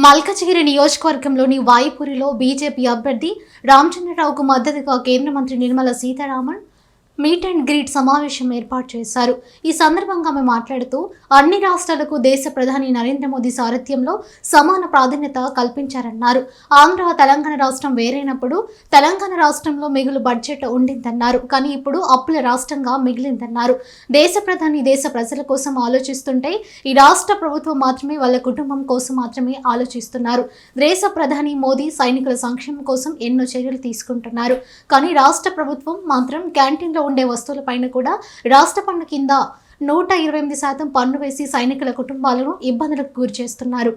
మల్కజిగిరి నియోజకవర్గంలోని వాయుపురిలో బీజేపీ అభ్యర్థి రామచంద్రరావుకు మద్దతుగా కేంద్ర మంత్రి Nirmala Sitharaman meet and greet సమావేశం ఏర్పాటు చేశారు. ఈ సందర్భంగా ఆమె మాట్లాడుతూ అన్ని రాష్ట్రాలకు దేశ ప్రధాని నరేంద్ర మోదీ సారథ్యంలో సమాన ప్రాధాన్యత కల్పించారన్నారు. ఆంధ్ర తెలంగాణ రాష్ట్రం వేరైనప్పుడు తెలంగాణ రాష్ట్రంలో మిగులు బడ్జెట్ ఉండిందన్నారు. కానీ ఇప్పుడు అప్పుల రాష్ట్రంగా మిగిలిందన్నారు. దేశ ప్రధాని దేశ ప్రజల కోసం ఆలోచిస్తుంటే ఈ రాష్ట్ర ప్రభుత్వం మాత్రమే వాళ్ళ కుటుంబం కోసం మాత్రమే ఆలోచిస్తున్నారు. దేశ ప్రధాని మోదీ సైనికుల సంక్షేమం కోసం ఎన్నో చర్యలు తీసుకుంటున్నారు. కానీ రాష్ట్ర ప్రభుత్వం మాత్రం క్యాంటీన్లో ఉండే వస్తువులపైన కూడా రాష్ట్ర పన్ను కింద 128% పన్ను వేసి సైనికుల కుటుంబాలను ఇబ్బందులకు గురి చేస్తున్నారు.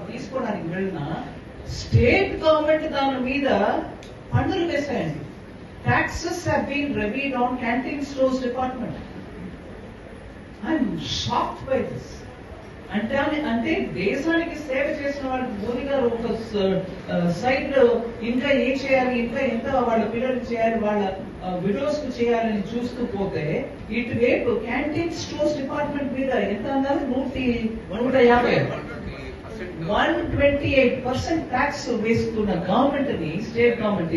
తీసుకోవడానికి వెళ్ళిన స్టేట్ గవర్నమెంట్ దాని మీద పన్నులు వేసాయండి. Taxes have been levied on canteen stores department. I'm shocked by this. అంటే దేశానికి సేవ చేసిన వాళ్ళు మోదీ గారు ఒక సైడ్ ఇంకా ఏం చేయాలి, ఇంకా ఎంత వాళ్ళ పిల్లలకు చేయాలి, వాళ్ళ విడోస్ కు చేయాలని చూస్తూ పోతే ఇటువైపు క్యాంటీన్ స్టోర్స్ డిపార్ట్మెంట్ మీద ఎంత అన్నారు 128% ట్యాక్స్ వేసుకున్న గవర్నమెంట్ ని, స్టేట్ గవర్నమెంట్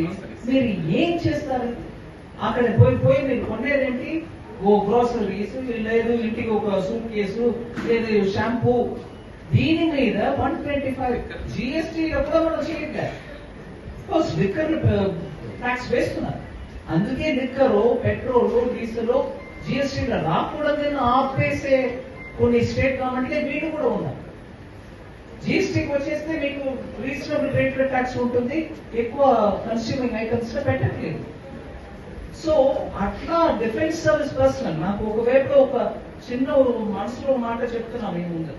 మీరు ఏం చేస్తారు? అక్కడ పోయి మీరు కొనేదేంటి? ఓ గ్రోసరీస్, లేదు ఇంటికి ఒక సూట్ కేసు, లేదు షాంపూ. దీని మీద 125 జిఎస్టీలో కూడా మనం చేయట్లేదు. లిక్కర్ ట్యాక్స్ వేస్తున్నారు. అందుకే లిక్కరు, పెట్రోల్, డీజిల్ జిఎస్టీలో రాకూడదని ఆపేసే కొన్ని స్టేట్ గవర్నమెంట్లే వీళ్ళు కూడా ఉన్నారు. జిఎస్టీకి వచ్చేస్తే మీకు రీజనబుల్ రేట్ లో ట్యాక్స్ ఉంటుంది, ఎక్కువ కన్స్యూమింగ్ ఐటమ్స్ లో పెట్టట్లేదు. సో అట్లా డిఫెన్స్ సర్వీస్ పర్సనల్ నాకు ఒకవైపు ఒక చిన్న మనసులో మాట చెప్తున్నాను. ఏముంది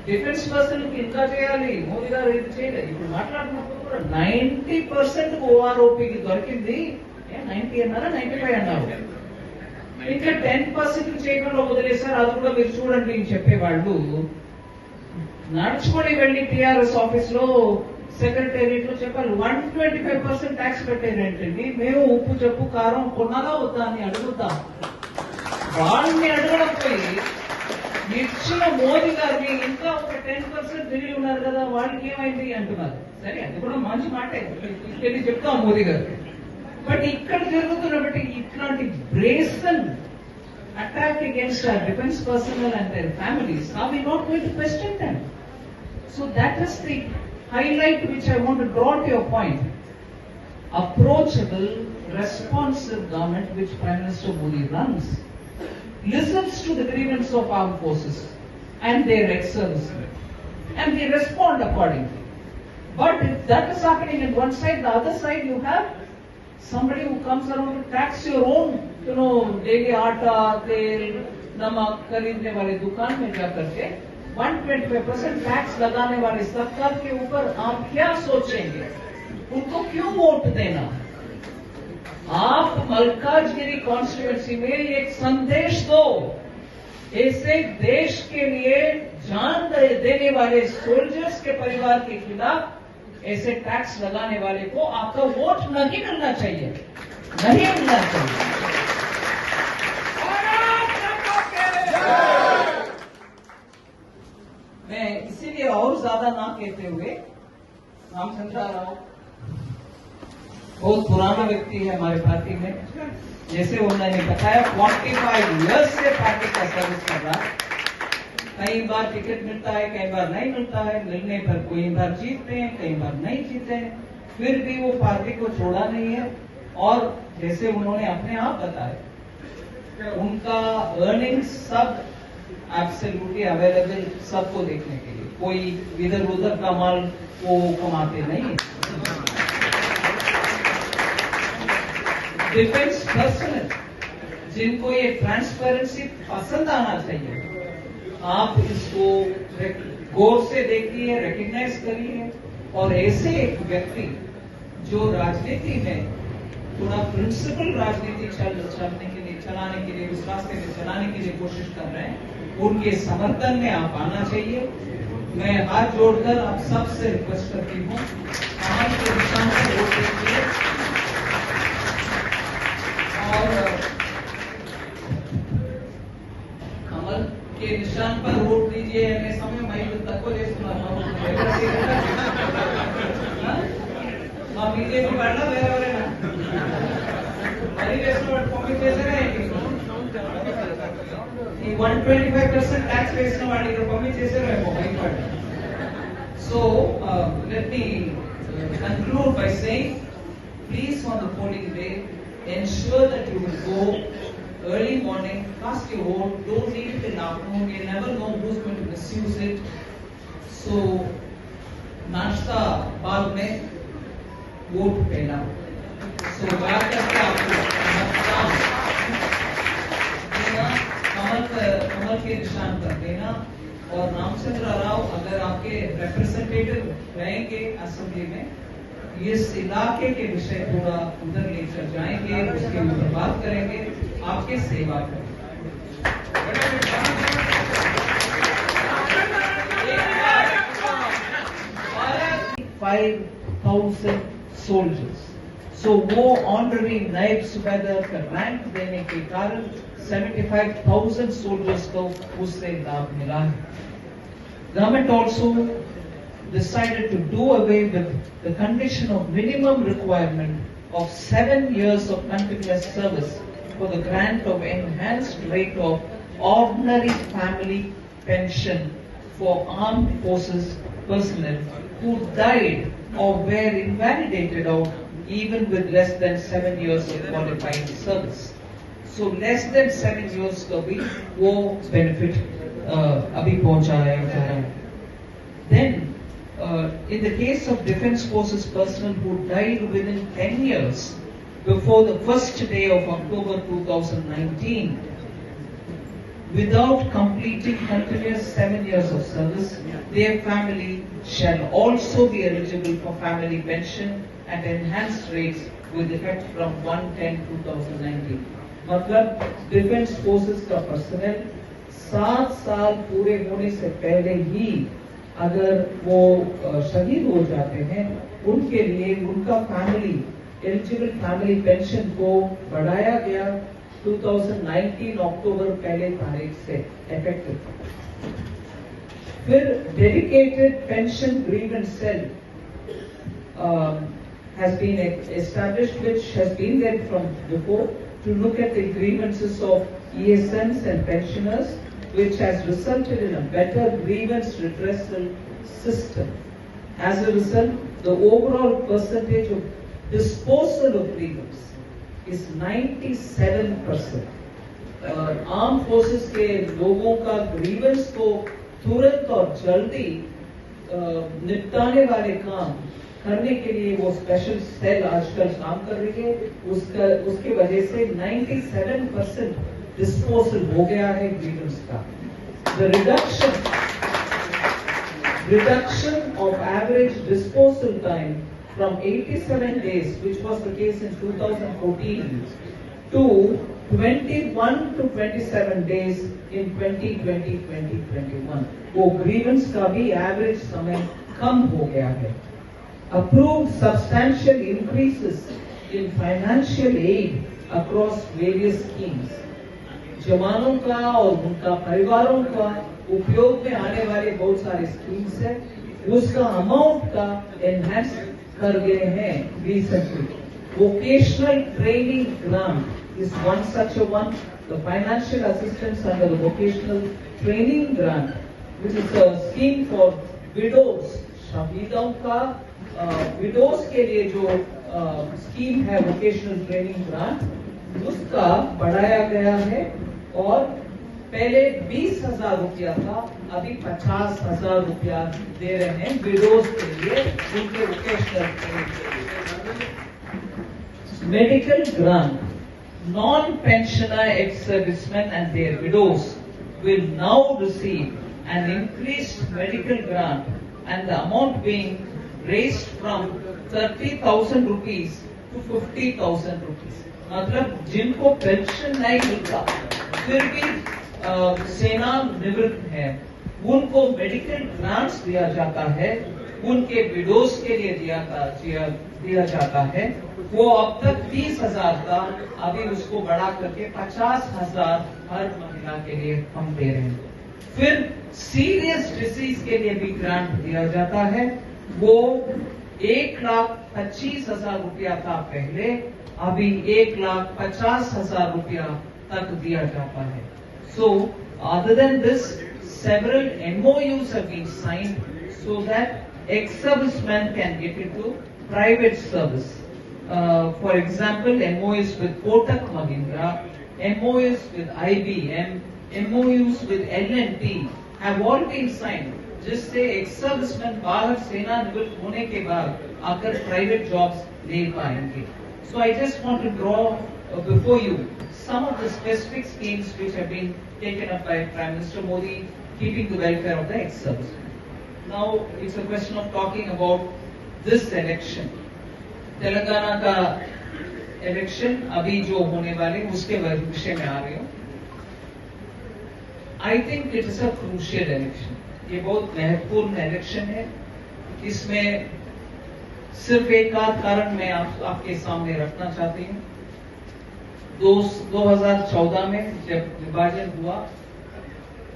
డిఫెన్స్ పర్సనల్ కి ఇంకా చేయాలి, మోదీ గారు ఇది చేయలేదు. ఇప్పుడు మాట్లాడుతున్నప్పుడు కూడా 90% ఓఆర్ఓపీకి దొరికింది. 90 అన్నారా, 95 అన్నారు. ఇంకా 10% చేయకుండా వదిలేశారు. అది కూడా మీరు చూడండి అని చెప్పేవాళ్ళు నడుచుకొని వెళ్ళి టిఆర్ఎస్ ఆఫీస్ లో, సెక్రటేరియట్ లో చెప్పారు 125% ట్యాక్స్ పెట్టారేంటండి. మేము ఉప్పు, చెప్పు, కారం కొన్నారా వద్దా అని అడుగుతాం. వాళ్ళని అడగకపోయి ఇచ్చిన మోదీ గారిని ఇంకా ఒక 10% మిగిలి ఉన్నారు కదా, వాళ్ళకి ఏమైంది అంటున్నారు. సరే, అది కూడా మంచి మాటే, చెప్తాం మోదీ గారికి. బట్ ఇక్కడ జరుగుతున్న బట్టి ఇట్లాంటి brazen attack against our defense personnel and their families, are we not going to question them? So that is the highlight which I want to draw to your point. Approachable, responsive government which Prime Minister Modi runs listens to the grievances of armed forces and their ex-servicemen, and they respond accordingly. But if that is happening in one side, the other side you have somebody who comes around to tax your own, daily आटा, तेल, नमक खरीदने वाले दुकान में जाकर के 125% tax लगाने वाले सरकार के ऊपर आप क्या सोचेंगे? उनको क्यों वोट देना? आप मल्काजगिरी कॉन्स्टिट्यूएंसी में एक संदेश दो, ऐसे देश के लिए जान देने वाले सोल्जर्स के परिवार के खिलाफ ऐसे टैक्स लगाने वाले को आपका वोट नहीं मिलना चाहिए, नहीं मिलना चाहिए। मैं इसीलिए और ज्यादा ना कहते हुए, रामचंद्रराव बहुत पुराना व्यक्ति है हमारे पार्टी में, जैसे उन्होंने बताया 45 इयर्स से पार्टी का सर्विस कर रहा। कई बार टिकट मिलता है, कई बार नहीं मिलता है, मिलने पर कोई बार जीतते हैं, कई बार नहीं जीतते हैं, फिर भी वो पार्टी को छोड़ा नहीं है। और जैसे उन्होंने अपने आप बताया, उनका अर्निंग्स सब एब्सोल्युटली अवेलेबल सबको देखने के लिए, कोई इधर उधर का माल वो कमाते नहीं है। डिफेंस पर्सनल जिनको ये ट्रांसपेरेंसी पसंद आना चाहिए, आप इसको गौर से देखिए, रिकग्नाइज करिए। और ऐसे एक व्यक्ति जो राजनीति में थोड़ा प्रिंसिपल राजनीति चलाने के लिए उस रास्ते में चलाने के लिए कोशिश कर रहे हैं, उनके समर्थन में आप आना चाहिए। मैं हाथ जोड़कर आप सबसे रिक्वेस्ट करती हूँ, कमल के निशान पर वोट दीजिए। और कमल के निशान पर वोट दीजिए अने समय मैं तक మా బీజేపీ వాళ్ళ వేరే ఎవరైనా మరి వేసిన వాడు పంపించేసారా ఈ 125% ట్యాక్స్ వేసిన వాళ్ళు ఇక్కడ పంపించేసారేమో భయపడి. So let me conclude by saying, please on the polling day ensure that you will go early morning, cast your vote, don't leave it in the afternoon, you never know who's going to misuse it. So नाश्ता बाद में vote देना. सो बात करके आपको कमल के निशान पर देना. और रामचंद्र राव अगर आपके रिप्रेजेंटेटिव रहेंगे असेंबली में, इस इलाके के विषय थोड़ा उधर लेकर जाएंगे, उसके ऊपर बात करेंगे, आपके सेवा करेंगे. 5,000 soldiers. So वो ऑनररी नायब सुबेदार का रैंक देने के कारण 75,000 soldiers को उससे लाभ मिला है. Government also decided to do away with the condition of minimum requirement of 7 years of continuous service for the grant of enhanced rate of ordinary family pension for armed forces personnel who died or were invalidated out even with less than 7 years of qualified service. So less than 7 years का भी वो benefit अभी पहुंचाया जा रहा है. Then in the case of defense forces personnel who died within 10 years before the first day of October 2019 without completing continuous 7 years of service, their family shall also be eligible for family pension at enhanced rates with effect from 1/10/2019. मतलब defence forces का personal 7 साल पूरे होने से पहले ही अगर वो शहीद हो जाते हैं, उनके लिए उनका फैमिली एलिजिबल फैमिली पेंशन को बढ़ाया गया 2019 अक्टूबर पहले तारीख से इफेक्टिव. फिर dedicated pension grievance cell has been established, which has been there from before, to look at the grievances of ESMs and pensioners, which has resulted in a better grievance redressal system. As a result, the overall percentage of disposal of grievance is 97%. Arm forces के लोगों का grievance को तुरंत और जल्दी निपटाने वाले काम करने के लिए वो स्पेशल सेल आजकल काम कर रही है. उसके वजह से 97% डिस्पोजल हो गया है ग्रीवेंस का. The reduction of average disposal time from 87 days, which was the case in 2014, to 21 to 27 days in 2020-2021. वो ग्रीवेंस का भी एवरेज समय कम हो गया है. Approved substantial increases in financial aid across various schemes. जवानों का और उनका परिवारों का उपयोग में आने वाले बहुत सारे स्कीम्स हैं, उसका अमाउंट का एनहांस कर गए हैं recently. Vocational training grant is one such a one. The financial assistance under the vocational training grant, which is a scheme for widows, शहीदों का विडोज के लिए जो स्कीम है वोकेशनल ट्रेनिंग ग्रांट, उसका बढ़ाया गया है. और पहले 20,000 रुपया था, अभी 50,000 रुपया दे रहे हैं विडोज के लिए उनके vocational training. Medical grant, non pensioner ex serviceman and their widows will now receive an increased medical grant, and the amount being raised from 30,000 rupees to 50,000 rupees. मतलब जिनको पेंशन नहीं मिलता फिर भी सेना निवृत्त है, उनको मेडिकल ग्रांट्स दिया जाता है, उनके विडोज के लिए दिया जाता है। वो अब तक 30,000 था, अभी उसको बढ़ा करके 50,000 हर महिला के लिए हम दे रहे हैं। फिर सीरियस डिसीज के लिए भी ग्रांट दिया जाता है, वो 1,25,000 रुपया था पहले, अभी 1,50,000 रुपया तक दिया जाता है। So, other than this, several MOUs have been signed so that ex-servicemen can get into private service. For example, MOUs with Kotak Mahindra, MOUs with IBM, MOUs with L&T have all been signed, जिससे ex-servicemen बाहर सेना निवृत्त होने के बाद आकर private jobs ले पाएंगे। So I just want to draw before you some of the specific schemes which have been taken up by Prime Minister Modi, keeping the welfare of the ex-servicemen. Now it's a question of talking about this election. Telangana का election अभी जो होने वाले उसके विषय में आ रही हूँ। I think it is a crucial election. ये बहुत महत्वपूर्ण इलेक्शन है। इसमें सिर्फ एक कारण मैं आपके सामने रखना चाहती हूँ। 2014 में जब विभाजन हुआ,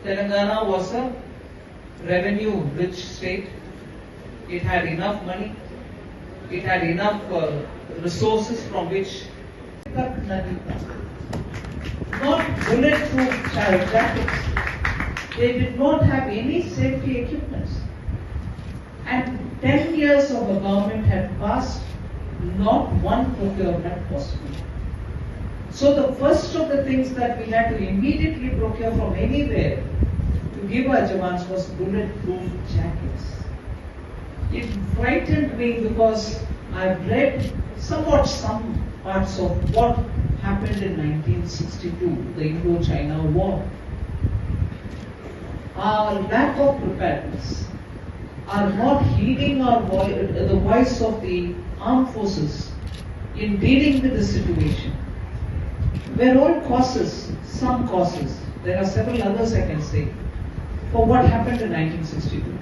Telangana was a revenue rich state. It had enough money. It had enough resources from which not bulletproof jackets. They did not have any safety equipment. And 10 years of the government had passed, not one procurement possible. So the first of the things that we had to immediately procure from anywhere to give our Jawans was bulletproof jackets. It frightened me because I've read somewhat some parts of what happened in 1962, the Indo-China War. Our lack of preparedness, our not heeding the voice of the armed forces in dealing with the situation were all causes, some causes. There are several others I can say for what happened in 1962.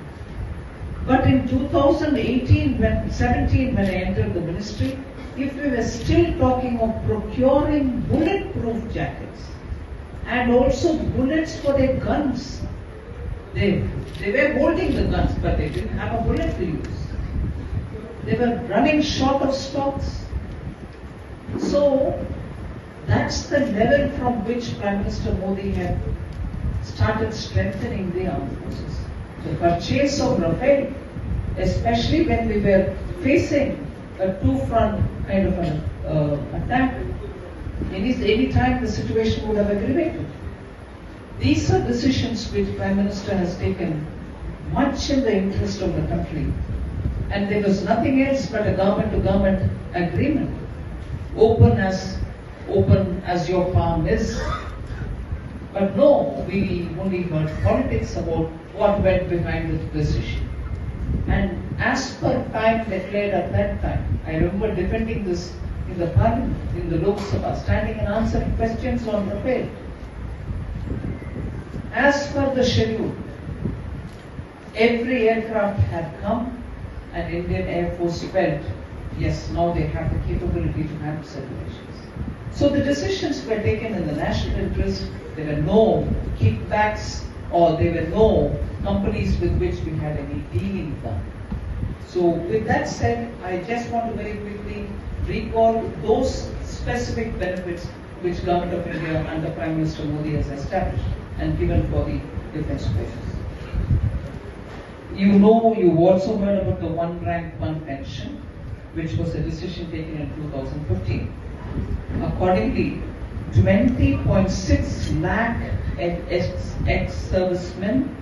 But in 2017 when I entered the ministry, if we were still talking of procuring bulletproof jackets and also bullets for their guns, they were holding the guns, but they didn't have a bullet to use. They were running short of stocks. So that's the level from which Prime Minister Modi had started strengthening the armed forces. The purchase of Rafale, especially when we were facing a two-front kind of an attack, any time the situation would have aggravated. These are decisions which Prime Minister has taken much in the interest of the country. And there was nothing else but a government-to-government agreement. Open as your palm is. But no, we only heard politics about what went behind the decision. And as per time declared at that time, I remember defending this in the parliament, in the Lok Sabha, standing and answering questions on Rafale. As per the schedule, every aircraft had come and Indian Air Force felt, yes, now they have the capability to handle situations. So the decisions were taken in the national interest. There were no kickbacks or there were no companies with which we had any dealing done. So with that said, I just want to very quickly recall those specific benefits which Government of India under Prime Minister Modi has established and given for the defense forces. You've also heard about the one rank, one pension, which was a decision taken in 2015. Accordingly, 20.6 lakh ex-servicemen,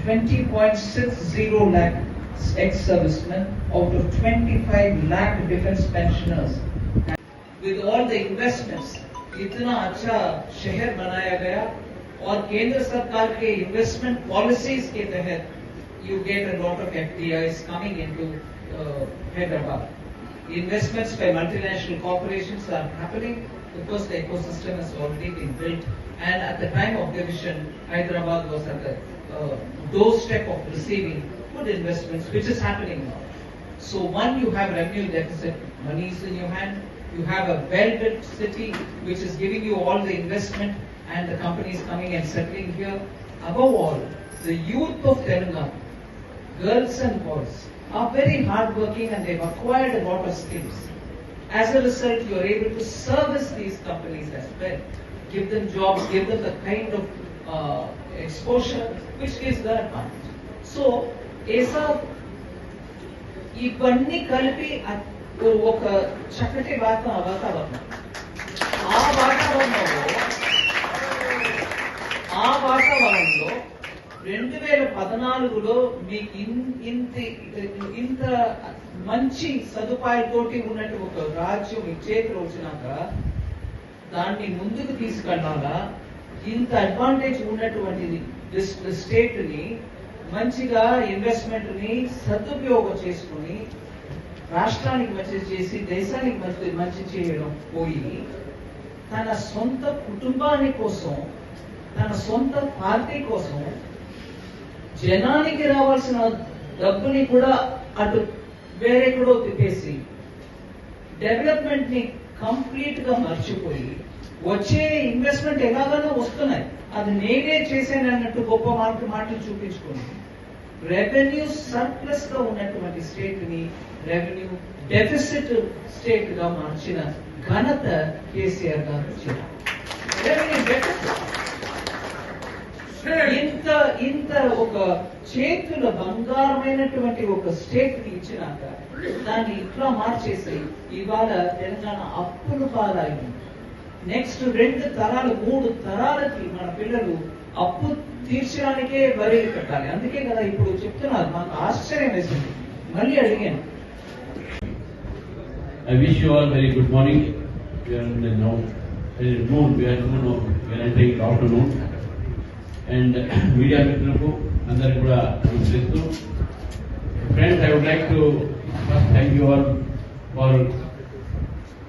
20.60 lakh ex-servicemen out of 25 lakh defense pensioners. With all the investments, इतना अच्छा शहर बनाया गया और केंद्र सरकार के investment policies के तहत you get a lot of FDIs coming into Hyderabad. Investments by multinational corporations are happening because the ecosystem has already been built. And at the time of division, Hyderabad was at the doorstep of receiving good investments, which is happening now. So one, you have revenue deficit, money is in your hand. You have a well-built city which is giving you all the investment and the companies coming and settling here. Above all, the youth of Telangana, girls and boys, are very hardworking and they've acquired a lot of skills. As a result, you are able to service these companies as well. Give them jobs, give them the kind of exposure which gives the advantage. So, ESA ఇవన్నీ కలిపి ఒక చక్కటి వాతావరణం ఆ వాతావరణంలో 2014లో మీకు ఇంత మంచి సదుపాయాలతోటి ఉన్నట్టు ఒక రాజ్యం మీ చేతిలో వచ్చినాక దాన్ని ముందుకు తీసుకెళ్ళాలా, ఇంత అడ్వాంటేజ్ ఉన్నటువంటి స్టేట్ ని మంచిగా ఇన్వెస్ట్మెంట్ ని సదుపయోగం చేసుకుని రాష్ట్రానికి మంచి చేసి దేశానికి మంచి చేయడం పోయి తన సొంత కుటుంబాని కోసం, తన సొంత పార్టీ కోసం జనానికి రావాల్సిన డబ్బుని కూడా అటు వేరెక్కడో తిప్పేసి డెవలప్మెంట్ ని కంప్లీట్ గా మర్చిపోయి వచ్చే ఇన్వెస్ట్మెంట్ ఎలాగైనా వస్తున్నాయి, అది నేనే చేశాను అన్నట్టు గొప్ప మాటలు చూపించుకుని రెవెన్యూ సర్ప్లస్ గా ఉన్నటువంటి స్టేట్ ని రెవెన్యూ డెఫిసిట్ స్టేట్ గా మార్చిన ఘనత కేసీఆర్ గారు వచ్చారు. రెవెన్యూ డెఫిసిట్ ఇంత ఒక చేతుల బంగారమైనటువంటి ఒక స్టేట్ ని ఇచ్చినాక దాన్ని ఇట్లా మార్చేసి ఇవాళ తెలంగాణ అప్పులు పాలైంది. నెక్స్ట్ 2 తరాలు 3 తరాలకి మన పిల్లలు అప్పు తీర్చడానికే బరి పెట్టాలి. అందుకే కదా ఇప్పుడు చెప్తున్నారు, మాకు ఆశ్చర్యం వేసింది, మళ్ళీ అడిగాను. I wish you all very good morning. We are now noon. We are entering the afternoon. And media మిత్రులకు అందరికీ కూడా నమస్కరిస్తూ, friends, I would like to first thank you all for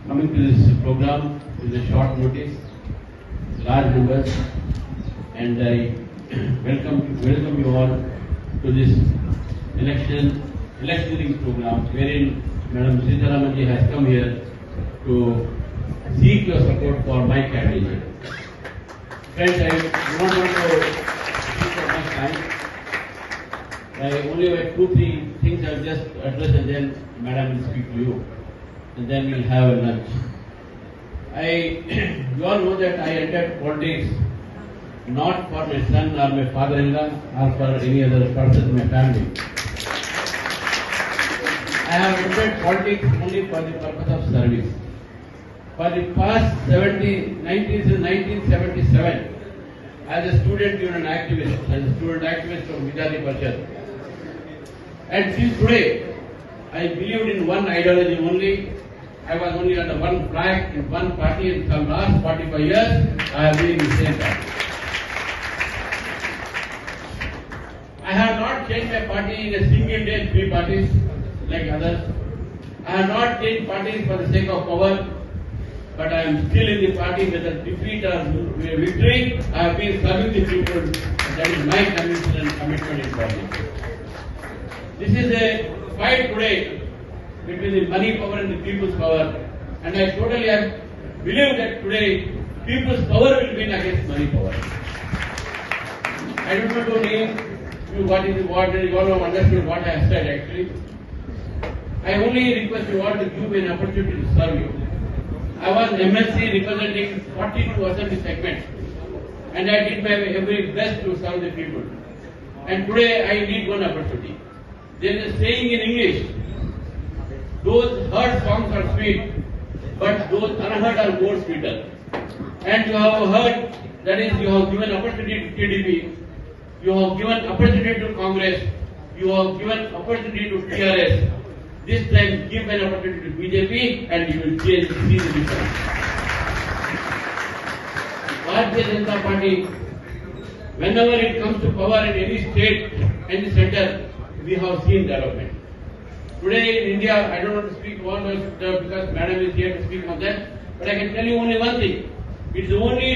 coming to this program with a short notice, large numbers, and I welcome you all to this electioneering program wherein Madam Sitaramanji has come here to seek your support for my candidate. Friends, I do not want to speak for much time. I only have 2-3 things I will just address, and then Madam will speak to you, and then we will have a lunch. You all know that I entered politics not for my son or my father-in-law or for any other person in my family. I have entered politics only for the purpose of service. For the past 1977, as a student union activist, from Vidyarthi Parishad. And till today, I believed in one ideology only. I was only under one flag in one party, and for the last 45 years, I have been in the same party. I have not changed my party in a single day, 3 parties like others. I have not changed parties for the sake of power, but I am still in the party whether defeat or victory. I have been serving the people, and that is my conviction and commitment in politics. This is a fight today between the money power and the people's power, and I totally believe that today people's power will win against money power. I don't want to name you what you all have understood what I have said actually. I only request you all to give me an opportunity to serve you. I was MLC representing 42% segment, and I did my every best to serve the people. And today I need one opportunity. There is a saying in English, those heard songs are sweet, but those unheard are more sweeter. And you have heard, that is, you have given opportunity to TDP, you have given opportunity to Congress, you have given opportunity to TRS. This time give an opportunity to BJP and you will see the difference. Bharatiya Janata Party, whenever it comes to power in any state and the center, we have seen development. Today in India, I don't want to speak all those because Madam is here to speak on that, but I can tell you only one thing. It's only